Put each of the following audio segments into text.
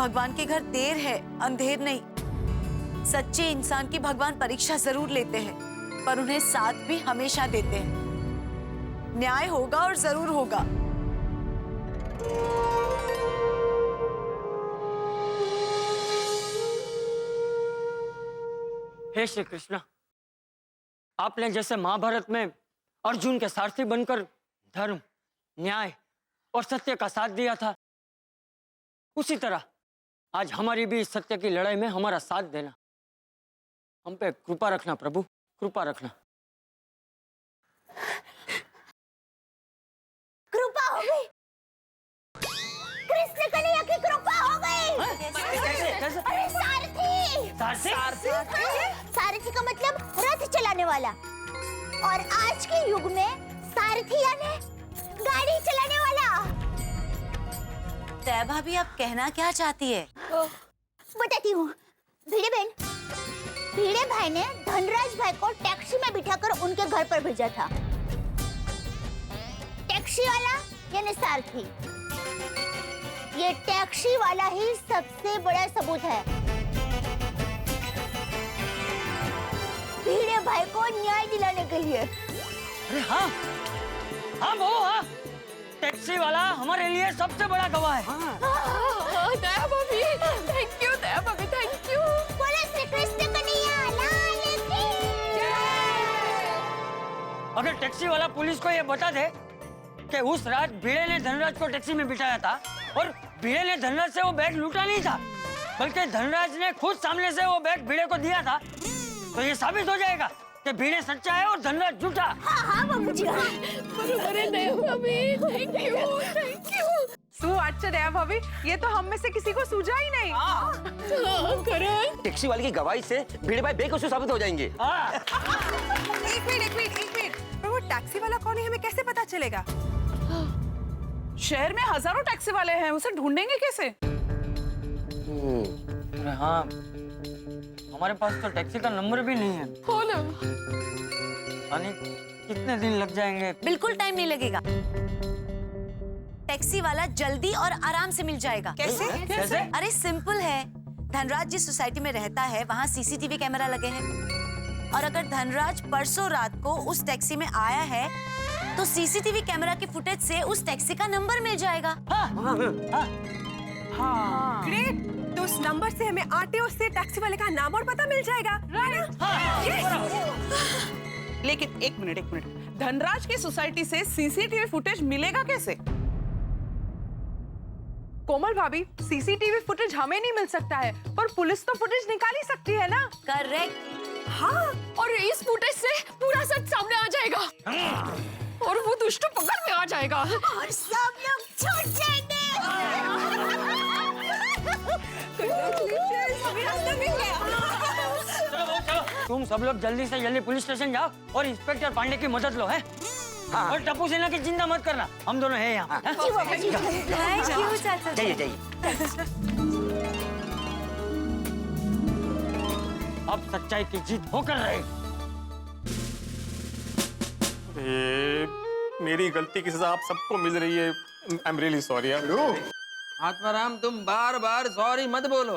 भगवान के घर देर है, अंधेर नहीं। सच्चे इंसान की भगवान परीक्षा जरूर लेते हैं, पर उन्हें साथ भी हमेशा देते हैं। न्याय होगा और जरूर होगा। हे श्री कृष्ण, आपने जैसे महाभारत में अर्जुन के सारथी बनकर धर्म, न्याय और सत्य का साथ दिया था, उसी तरह आज हमारी भी इस सत्य की लड़ाई में हमारा साथ देना। हम पे कृपा रखना प्रभु, कृपा रखना। कृपा हो गई, कृष्ण कन्हैया की कृपा हो गई। कैसे? अरे सारथी, सारथी का मतलब रथ चलाने वाला, और आज के युग में सारथी यानी गाड़ी चलाने वाला। तय भाभी, आप कहना क्या चाहती है? बताती हूँ। भिड़े बहन, भिड़े भाई ने धनराज भाई को टैक्सी में बिठाकर उनके घर पर भेजा था। टैक्सी वाला यानी सारथी, ये टैक्सी वाला ही सबसे बड़ा सबूत है। भिड़े भाई को न्याय दिलाने के लिए। अरे हाँ, हाँ वो हाँ, टैक्सी वाला हमारे लिए सबसे बड़ा गवाह है। दया भाभी, थैंक यू दया भाभी, थैंक यू। बोलो श्री कृष्ण कन्हैया लाल की जय। अगर टैक्सी वाला पुलिस को ये बता दे कि उस रात भिड़े ने धनराज को टैक्सी में बिठाया था और भिड़े ने धनराज से वो बैग लूटा नहीं था, बल्कि धनराज ने खुद सामने से वो बैग भिड़े को दिया था, तो ये साबित हो जाएगा कि भिड़े सच्चा है और धनराज झूठा। हाँ हाँ बाबूजी, हाँ। बरोबर है दया भाभी, थैंक यू, थैंक यू। अच्छा दया भाभी, ये तो हम में से किसी को सूझा ही नहीं। करण, टैक्सी वाले की गवाही से भिड़े भाई बेकसूर साबित हो जाएंगे। एक मिनट, पर वो टैक्सी वाला कौन है हमें कैसे पता चलेगा? शहर में हजारों टैक्सी वाले हैं, उसे ढूंढेंगे कैसे? अरे हाँ, हमारे पास तो टैक्सी का नंबर भी नहीं है। हो ना। यानी कितने दिन लग जाएंगे? बिल्कुल टाइम नहीं लगेगा। टैक्सी वाला जल्दी और आराम से मिल जाएगा। कैसे? कैसे? अरे सिंपल है। धनराज जिस सोसाइटी में रहता है वहाँ सीसीटीवी कैमरा लगे हैं, और अगर धनराज परसों रात को उस टैक्सी में आया है तो सीसीटीवी कैमरा की फुटेज से उस टैक्सी का नंबर मिल जाएगा। हाँ। ग्रेट, तो उस नंबर से हमें आरटीओ से टैक्सी वाले का नाम और पता मिल जाएगा। लेकिन एक मिनट, धनराज की सोसाइटी से सीसीटीवी फुटेज मिलेगा कैसे? कोमल भाभी, सीसीटीवी फुटेज हमें नहीं मिल सकता है, पर पुलिस तो फुटेज निकाल ही सकती है ना? करेक्ट। हाँ, और इस फुटेज से पूरा सच सामने आ जाएगा और वो दुष्ट पकड़ में आ जाएगा और सब लोग छूट जाएंगे। तुम सब लोग जल्दी से जल्दी पुलिस स्टेशन जाओ और इंस्पेक्टर पांडे की मदद लो है। हाँ। और टप्पू सेना की चिंता मत करना, हम दोनों हैं यहाँ। जी बाबा जी। थैंक यू चाचा। जाइए। अब सच्चाई की जीत होकर रहे। मेरी गलती की सजा आप सबको मिल रही है। I am really sorry. Atmaram, तुम बार बार सॉरी मत बोलो।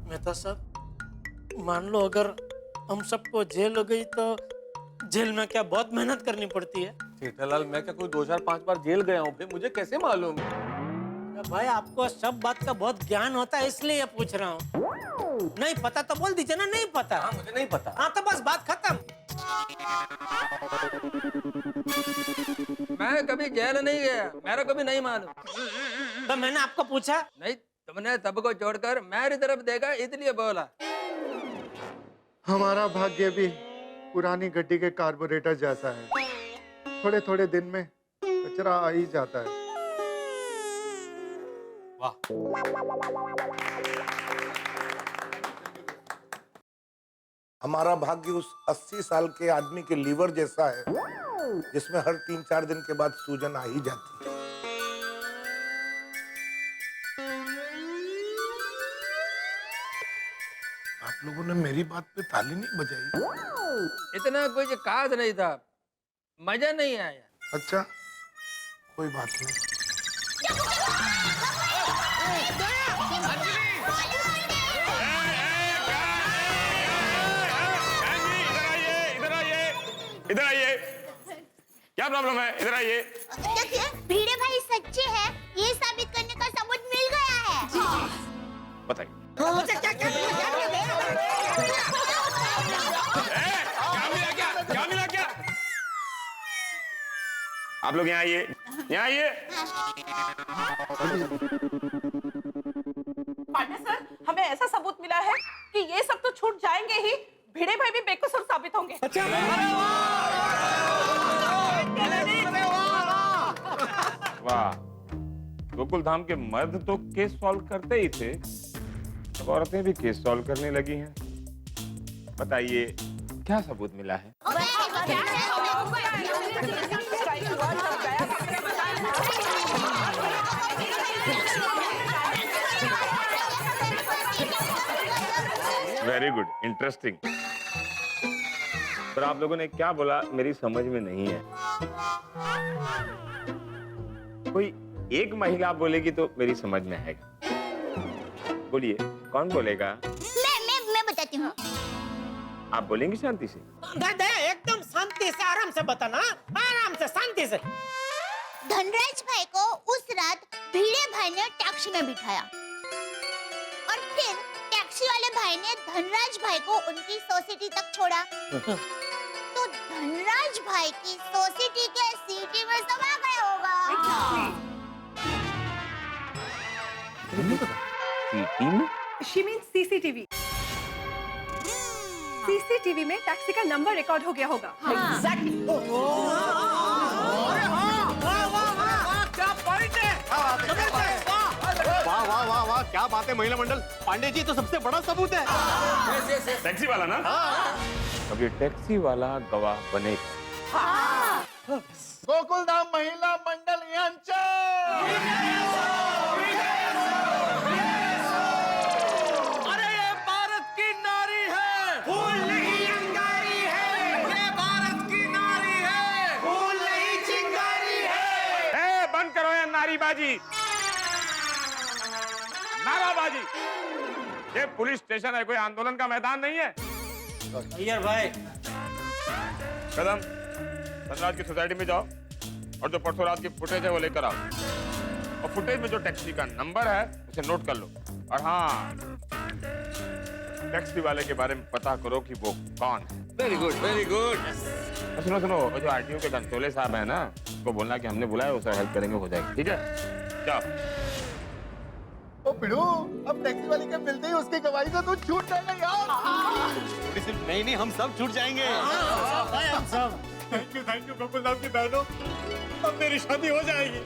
मेहता साहब, मान लो अगर हम सबको जेल हो गई तो जेल में क्या बहुत मेहनत करनी पड़ती है? जेठालाल, मैं क्या कोई 2 4 5 बार जेल गया हूँ? भाई मुझे कैसे मालूम? भाई आपको सब बात का बहुत ज्ञान होता है, इसलिए पूछ रहा हूँ। नहीं पता तो बोल दीजिए ना, नहीं पता। हाँ, मुझे नहीं पता। हाँ तो बस बात खत्म। मैं कभी जेल नहीं गया, मेरा कभी नहीं मालूम। तो मैंने आपको पूछा नहीं, तुमने सबको छोड़कर मेरी तरफ देखा इसलिए बोला। हमारा भाग्य भी पुरानी गड्डी के कार्बोरेटर जैसा है, थोड़े थोड़े दिन में कचरा आ ही जाता है। वाह। हमारा भाग्य उस 80 साल के आदमी के लीवर जैसा है, जिसमें हर 3-4 दिन के बाद सूजन आ ही जाती है। आप लोगों ने मेरी बात पे ताली नहीं बजाई। इतना कुछ खास नहीं था, मजा नहीं आया। अच्छा, कोई बात नहीं। क्या प्रॉब्लम है? इधर आइए। देखिए, भिड़े भाई सच्चे हैं, ये साबित करने का सबूत मिल गया है। बताइए। क्या मिला क्या? आप लोग यहाँ आइए, यहाँ आइए। पांडे सर, हमें ऐसा सबूत मिला है कि ये सब तो छूट जाएंगे ही, भिड़े भाई भी बेकसूर साबित होंगे। वाह, गोकुल धाम के मर्द तो केस सॉल्व करते ही थे, अब औरतें भी केस सॉल्व करने लगी हैं। बताइए, क्या सबूत मिला है? Very good, interesting. पर आप लोगों ने क्या बोला मेरी समझ में नहीं है। कोई एक महिला बोलेगी तो मेरी समझ में आएगा। बोलिए, कौन बोलेगा? मैं बताती हूँ। आप बोलेंगे शांति से? दादा एकदम शांति से, आराम से बताना, आराम से, शांति से। धनराज भाई को उस रात भिड़े भाई ने टैक्सी में बिठाया और फिर टैक्सी वाले भाई ने धनराज भाई को उनकी सोसाइटी तक छोड़ा। तो धनराज भाई की सोसाइटी के सीटी में समा गया होगा। सीटी में? She means CCTV। CCTV में टैक्सी का नंबर रिकॉर्ड हो गया होगा। Exactly। वाह वाह वाह वाह, क्या बात है महिला मंडल। पांडे जी तो सबसे बड़ा सबूत है। टैक्सी वाला ना? अब ये टैक्सी वाला गवाह बनेगा। गोकुल धाम महिला मंडल यांचा। अरे ये भारत की नारी है, फूल नहीं अंगारी है। ये भारत की नारी है, फूल नहीं चिंगारी है। बंद करो ये नारीबाजी, नाराबाजी। ये पुलिस स्टेशन है, कोई आंदोलन का मैदान नहीं है। अय्यर भाई, कदम, धनराज की सोसाइटी में जाओ और जो परसों रात की फुटेज है वो लेकर आओ, और फुटेज में जो टैक्सी का नंबर है उसे नोट कर लो। और हाँ, टैक्सी वाले के बारे में पता करो कि वो कौन है। Very good, very good. सुनो सुनो, वो जो आरटीओ के कंट्रोलर साहब है ना, उसको बोलना कि हमने बुलाया, उसे हेल्प करेंगे, हो जाएगी। ठीक है, जाओ। ओ बिड़ू, अब टैक्सी वाले के मिलते ही उसकी गवाही से तू छूट जाएगा यार। नहीं, हम सब छूट जाएंगे। हम सब। थैंक यू गोकुल धाम की बहनों, अब मेरी शादी हो जाएगी।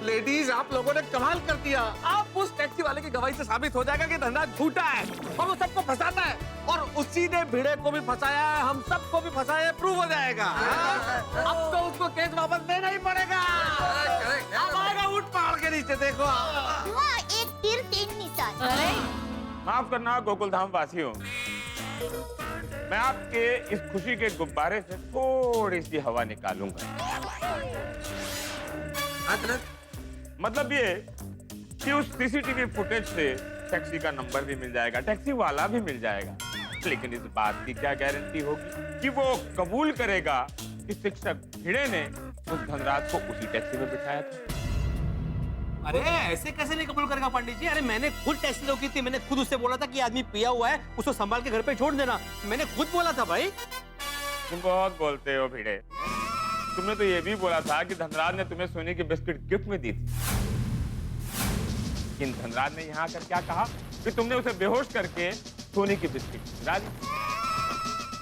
लेडीज, आप लोगों ने कमाल कर दिया। आप उस टैक्सी वाले की गवाही से साबित हो जाएगा कि धनराज झूठा है और वो सबको फंसाता है, और उसी ने भिड़े को भी फंसाया है, हम सबको भी फंसाया है, प्रूव हो जाएगा। अब तो उसको केस वापस देना ही पड़ेगा। अब आएगा ऊंट पहाड़ के नीचे, देखो। वाह, एक तीर तीन निशान। माफ करना गोकुल धाम वासियों, मैं आपके इस खुशी के गुब्बारे से थोड़ी सी हवा निकालूंगा। मतलब ये कि उस सीसीटीवी फुटेज से टैक्सी का नंबर भी मिल जाएगा, टैक्सी वाला भी मिल जाएगा, लेकिन इस बात की क्या गारंटी होगी कि वो कबूल करेगा कि शिक्षक भिड़े ने उस धनराज को उसी टैक्सी में बिठाया था। अरे ऐसे कैसे नहीं कबूल करेगा पंडित जी? अरे मैंने खुद टैक्सी रोकी थी, मैंने खुद उससे बोला था कि आदमी पिया हुआ है, उसको संभाल के घर पे छोड़ देना। मैंने खुद बोला था भाई। तुम बहुत बोलते हो भिड़े। तुमने तो ये भी बोला था कि धनराज ने तुम्हें सोने की बिस्किट गिफ्ट में दी थी, लेकिन धनराज ने यहाँ आकर क्या कहा कि तुमने उसे बेहोश करके सोने की बिस्किट खिला दी।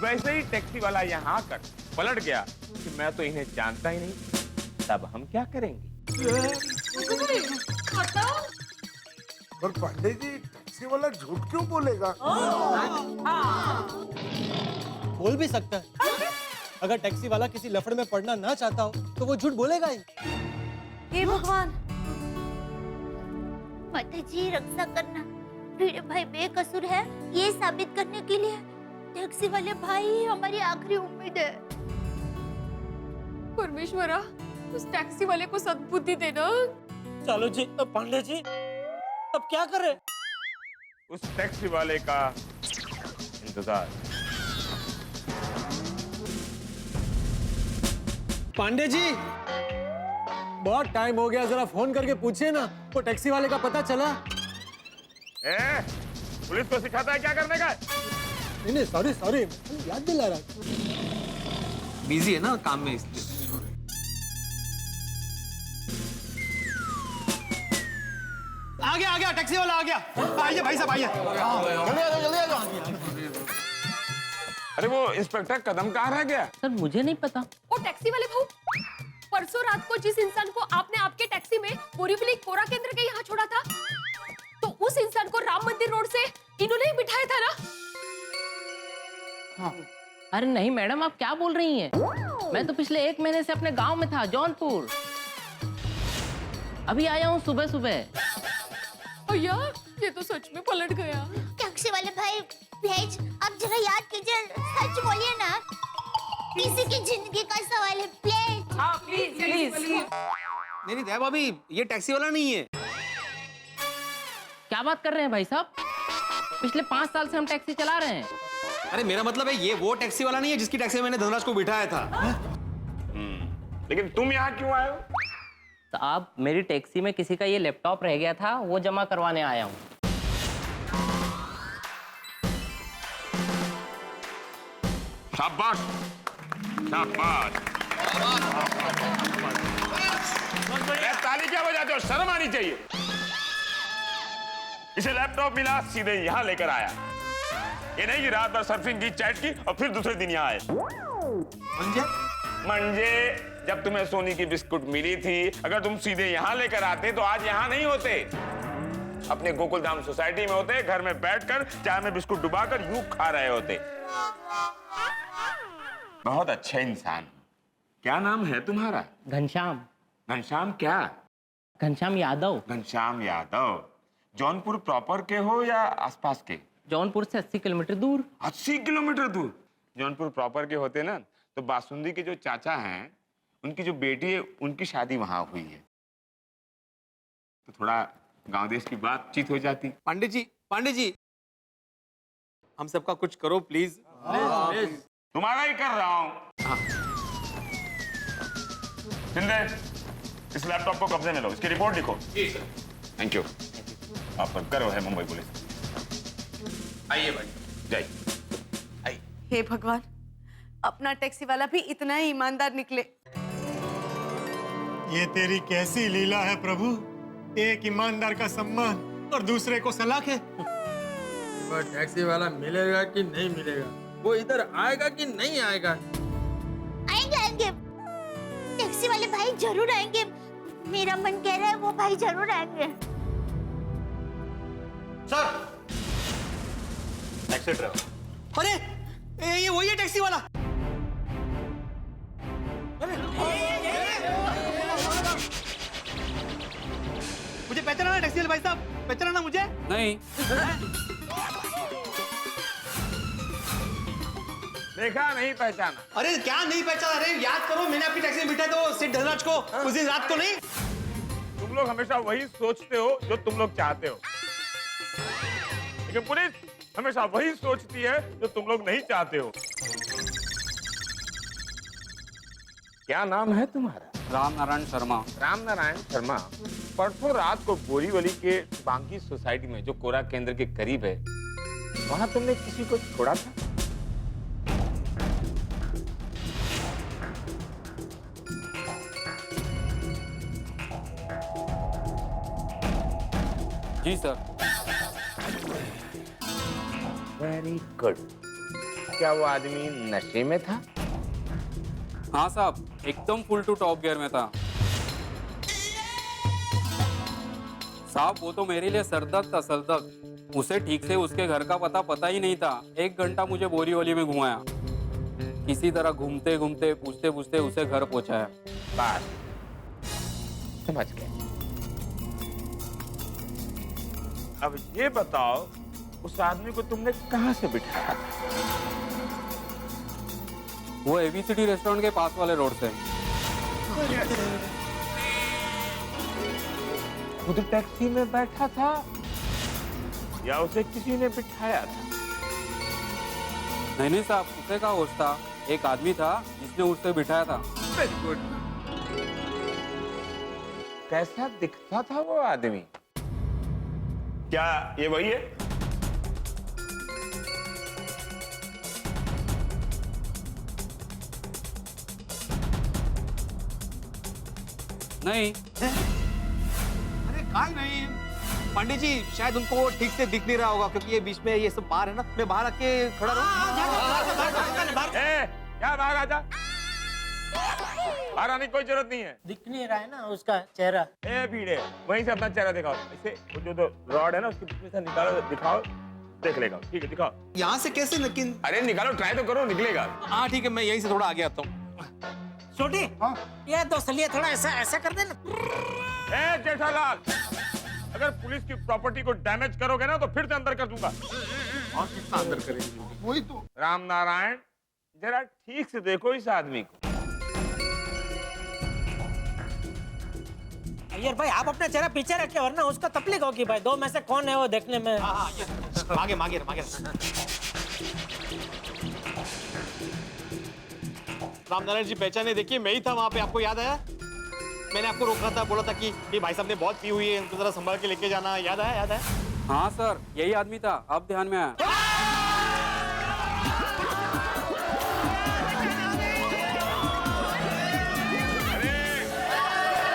वैसे ही टैक्सी वाला यहाँ आकर पलट गया कि मैं तो इन्हें जानता ही नहीं। तब हम क्या करेंगे? पर पांडे जी, टैक्सी वाला झूठ क्यों बोलेगा? बोल भी सकता है। अगर टैक्सी वाला किसी लफड़े में पड़ना ना चाहता हो तो वो झूठ बोलेगा ही। हे भगवान, माता जी रक्षा करना, भिड़े भाई बेकसूर है ये साबित करने के लिए टैक्सी वाले भाई ही हमारी आखिरी उम्मीद है। परमेश्वरा, उस टैक्सी वाले को सद्बुद्धि देना। चलो जी, पांडे जी अब क्या करें? उस टैक्सी वाले का इंतजार। पांडे जी, बहुत टाइम हो गया, जरा फोन करके पूछिए ना, वो टैक्सी वाले का पता चला? पुलिस को सिखाता है क्या करने का? नहीं, सॉरी, याद दिला रहा। बिजी है ना काम में इसलिए। आ गया, टैक्सी वाला आ गया। आइए भाई साहब, आइए। जल्दी आ जाओ। अरे वो इंस्पेक्टर कदम कहाँ रह गया? सर मुझे नहीं पता। वो टैक्सी वाले भाऊ, परसों रात को जिस इंसान को आपने आपके टैक्सी में बोरीवली कोरा केंद्र के यहाँ छोड़ा था, तो उस इंसान को राम मंदिर रोड से इन्होंने ही बिठाया था ना? हाँ। अरे नहीं मैडम, आप क्या बोल रही हैं? मैं तो पिछले 1 महीने से अपने गांव में था, जौनपुर। अभी आया हूँ सुबह। भैया ये तो सच में पलट गया। टैक्सी वाले भाई प्लीज आप जरा याद कीजिए, सच बोलिए ना, किसी की जिंदगी का सवाल है, प्लीज। हाँ प्लीज। नहीं दया भाभी, ये टैक्सी वाला नहीं है। क्या बात कर रहे हैं भाई साहब? पिछले 5 साल से हम टैक्सी चला रहे हैं। अरे मेरा मतलब है ये वो टैक्सी वाला नहीं है जिसकी टैक्सी में मैंने धनराज को बिठाया था। लेकिन तुम यहाँ क्यों आए हो? साहब मेरी टैक्सी में किसी का ये लैपटॉप रह गया था, वो जमा करवाने आया हूँ। शाबाश। ताली क्या बजाते हो? शर्म आनी चाहिए। इसे लैपटॉप मिला, सीधे यहाँ लेकर आया। ये नहीं कि रात भर सर्फिंग की, चैट की और फिर दूसरे दिन यहाँ आए। मंजे जब तुम्हें सोनी की बिस्कुट मिली थी, अगर तुम सीधे यहाँ लेकर आते तो आज यहाँ नहीं होते, अपने गोकुलधाम सोसाइटी में होते, घर में बैठकर चाय में बिस्कुट डुबाकर यूं खा रहे होते। बहुत अच्छे इंसान। क्या नाम है तुम्हारा? घनश्याम। घनश्याम क्या? घनश्याम यादव। घनश्याम यादव। जौनपुर प्रॉपर के हो या आसपास के? जौनपुर से 80 किलोमीटर दूर। 80 किलोमीटर दूर? जौनपुर प्रॉपर के होते ना तो बासुंदी के जो चाचा हैं, उनकी जो बेटी है, उनकी शादी वहां हुई है, तो थोड़ा गांव देश की बातचीत हो जाती। पांडे जी, हम सबका कुछ करो प्लीज। तुम्हारा ही कर रहा हूं। शिंदे, इस लैपटॉप को कब्जे में लो, इसकी रिपोर्ट लिखो। जी सर। Thank you. आप पर गर्व है मुंबई पुलिस। आइए भाई। जय। हे भगवान, अपना टैक्सी वाला भी इतना ही ईमानदार निकले। ये तेरी कैसी लीला है प्रभु, एक ईमानदार का सम्मान और दूसरे को सलाख है। टैक्सी वाला मिलेगा कि नहीं मिलेगा? वो इधर आएगा कि नहीं आएगा? आएंगे, टैक्सी वाले भाई जरूर आएंगे, मेरा मन कह रहा है वो भाई जरूर आएंगे। Sir, taxi driver. अरे ये वही है टैक्सी वाला। मुझे पहचाना ना टैक्सी वाले भाई साहब? पहचाना मुझे? नहीं। देखा नहीं पहचाना? अरे क्या नहीं पहचाना? अरे याद करो, मैंने आपकी टैक्सी में बिठाया तो सेठ धनराज को उस दिन रात को। नहीं, तुम लोग हमेशा वही सोचते हो जो तुम लोग चाहते हो, लेकिन पुलिस हमेशा वही सोचती है जो तुम लोग नहीं चाहते हो। क्या नाम है तुम्हारा? राम नारायण शर्मा। राम नारायण शर्मा। परसों रात को बोरीवली के बांकी सोसाइटी में, जो कोरा केंद्र के करीब है, वहां तुमने किसी को छोड़ा था? जी सर। Very good. क्या वो आदमी नशे में था? हाँ साहब, एकदम फुल टू टॉप गियर में था साहब। वो तो मेरे लिए सरदर्द था, सरदर्द। उसे ठीक से उसके घर का पता ही नहीं था। 1 घंटा मुझे बोरीवली में घुमाया, किसी तरह घूमते घूमते पूछते पूछते उसे घर पहुंचाया। बात समझ गए। अब ये बताओ, उस आदमी को तुमने कहां से बिठाया था? वो एबीसीडी रेस्टोरेंट के पास वाले रोड से। खुद टैक्सी में बैठा था या उसे किसी ने बिठाया था? नहीं साहब, उसे का होश था। एक आदमी था जिसने उससे बिठाया था। Very good. कैसा दिखता था वो आदमी? क्या ये वही है? नहीं। अरे काय नहीं, पांडे जी शायद उनको ठीक से दिख नहीं रहा होगा क्योंकि ये बीच में ये सब बाहर है ना, मैं बाहर आके खड़ा रहूं। क्या बाहर आजा? बाहर आने की कोई जरूरत नहीं है। दिख नहीं रहा है ना उसका चेहरा। ए भीड़े, वहीं से अपना चेहरा दिखाओ। इसे वो जो रॉड है ना उसके बीच में से निकालो, दिखाओ, देख लेगा। ठीक है, दिखाओ। यहाँ से कैसे? लेकिन अरे निकालो, ट्राई तो करो, निकलेगा। हाँ ठीक है, मैं यहीं से थोड़ा आगे आता हूँ। छोटी, ये दो थोड़ा ऐसा ऐसा कर देना। ए जेठालाल, अगर पुलिस की प्रॉपर्टी को डैमेज करोगे ना तो फिर से अंदर कर दूंगा। और कितना अंदर करेंगे? वही तो। राम नारायण, जरा ठीक से देखो इस आदमी को। अय्यर भाई आप अपना चेहरा पीछे रखे वरना उसको तकलीफ होगी भाई। दो में से कौन है वो देखने में। आगे मागे मागे। रामनारायण जी पहचाने, देखिए मैं ही था वहाँ पे, आपको याद आया? मैंने आपको रोका था, बोला था कि भाई साहब ने बहुत पी हुई है, इनको जरा संभाल के लेके जाना। याद आया? याद आया? हाँ सर, यही आदमी था, अब ध्यान में आया।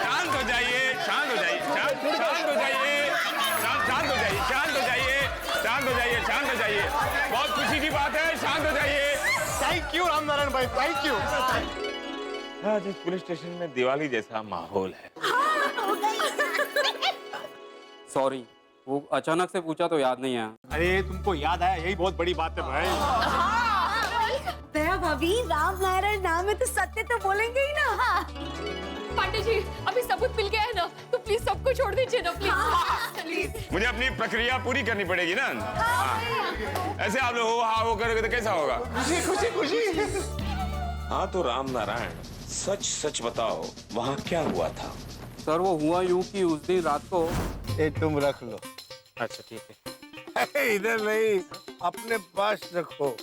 शांत हो जाइए, शांत हो जाइए, शांत हो जाइए, शांत हो जाइए, शांत हो जाइए, शांत हो जाइए, शांत हो जाइए। बहुत खुशी की बात है, शांत हो जाइए। थैंक यू रामनारायण भाई, थैंक यू। आज इस पुलिस स्टेशन में दिवाली जैसा माहौल है। सॉरी, वो अचानक से पूछा तो याद नहीं आया। अरे तुमको याद आया, यही बहुत बड़ी बात है भाई। दया भाभी, राम नारायण नाम है तो सत्य तो बोलेंगे ही ना। पांडे जी अभी सबूत मिल गया है ना, तो प्लीज सबको छोड़ दीजिए ना प्लीज। मुझे अपनी प्रक्रिया पूरी करनी पड़ेगी ना। ऐसे आप लोग हो करोगे तो कैसा होगा? खुशी खुशी खुशी। हाँ तो राम नारायण, सच सच बताओ, वहाँ क्या हुआ था? सर वो हुआ यूं कि उस दिन रात को। ये तुम रख लो। अच्छा ठीक है। इधर नहीं, अपने पास रखो।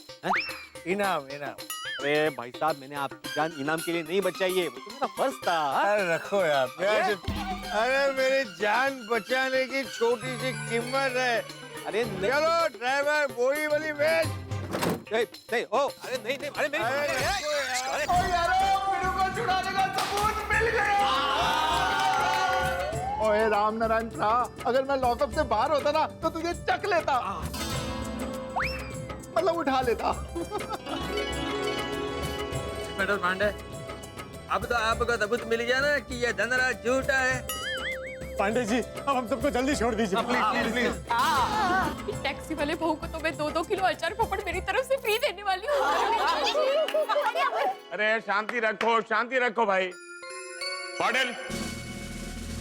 इनाम इनाम। अरे भाई साहब, मैंने आपकी जान इनाम के लिए नहीं बचाई है, वो तो मेरा फर्ज था। अरे रखो यार, प्यार से। अरे मेरी जान बचाने की छोटी सी कीमत है। अरे चलो ड्राइवर, बोरी वाली वेच। नहीं, ओ, अरे नहीं नहीं, अरे मेरी अरे यारो, मेरे को छुड़ाने का सबूत मिल गया। ओए राम नारायण भ्रा, अगर मैं लॉकअप से बाहर होता ना तो तुझे चक लेता, मतलब उठा लेता। मैडम पांडे, अब तो आपको सबूत मिल गया ना कि ये धनराज झूठा है। पांडे जी, अब हम सबको जल्दी छोड़ दीजिए प्लीज प्लीज प्लीज। टैक्सी वाले भाऊ को तो मैं 2-2 किलो अचार पापड़ मेरी तरफ से फ्री देने वाली हूँ। अरे शांति रखो भाई। पाटिल,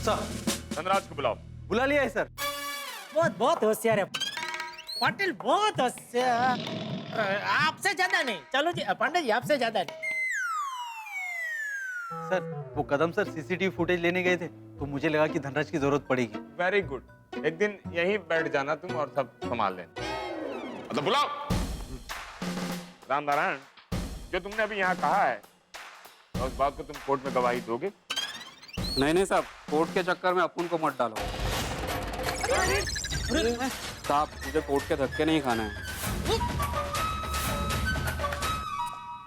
सर, धनराज को बुलाओ। बुला लिया है सर। बहुत होशियार है पाटिल, बहुत होशियार। आपसे ज्यादा नहीं। चलो जी पांडे जी, आपसे ज्यादा नहीं। सर वो कदम सर सीसीटीवी फुटेज लेने गए थे तो मुझे लगा कि धनराज की जरूरत पड़ेगी। वेरी गुड, एक दिन यहीं बैठ जाना तुम और सब संभाल लेना। तो बुलाओ। राम नारायण, जो तुमने अभी यहाँ कहा है उस बात को तुम कोर्ट में गवाही दोगे? नहीं साहब, कोर्ट के चक्कर में अपन को मत डालो। साहब मुझे कोर्ट के धक्के नहीं खाना है।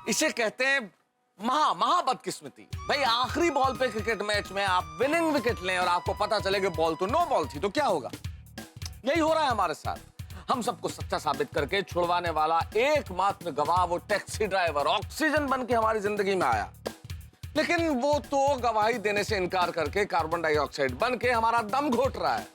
इसे कहते हैं महा बदकिस्मती। भाई आखिरी बॉल पे क्रिकेट मैच में आप विनिंग विकेट लें और आपको पता चले कि बॉल तो नो बॉल थी, तो क्या होगा? यही हो रहा है हमारे साथ। हम सबको सच्चा साबित करके छुड़वाने वाला एकमात्र गवाह वो टैक्सी ड्राइवर ऑक्सीजन बन के हमारी जिंदगी में आया, लेकिन वो तो गवाही देने से इनकार करके कार्बन डाइऑक्साइड बन के हमारा दम घोट रहा है।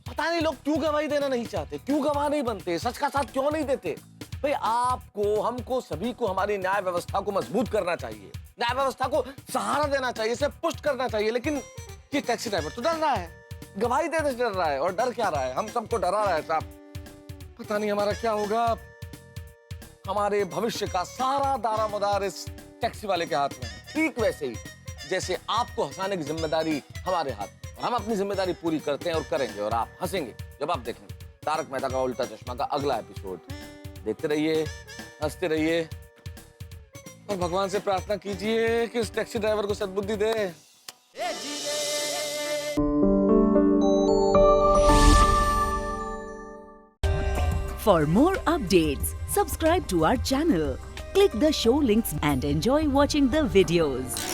पता नहीं लोग क्यों गवाही देना नहीं चाहते, क्यों गवाह नहीं बनते, सच का साथ क्यों नहीं देते? भाई आपको, हमको, सभी को हमारी न्याय व्यवस्था को मजबूत करना चाहिए, न्याय व्यवस्था को सहारा देना चाहिए, इसे पुष्ट करना चाहिए। लेकिन ये टैक्सी ड्राइवर तो डर रहा है, गवाही देने से डर रहा है। और डर क्या रहा है? हम सबको डरा रहा है साहब। पता नहीं हमारा क्या होगा। हमारे भविष्य का सारा दारोमदार इस टैक्सी वाले के हाथ में है। ठीक वैसे ही जैसे आपको हंसाने की जिम्मेदारी हमारे हाथ में। हम अपनी जिम्मेदारी पूरी करते हैं और करेंगे, और आप हंसेंगे जब आप देखेंगे तारक मेहता का उल्टा चश्मा का अगला एपिसोड। देखते रहिए, हंसते रहिए, और भगवान से प्रार्थना कीजिए कि इस टैक्सी ड्राइवर को सद्बुद्धि दे। For more updates, subscribe to our channel, click the show links and enjoy watching the videos.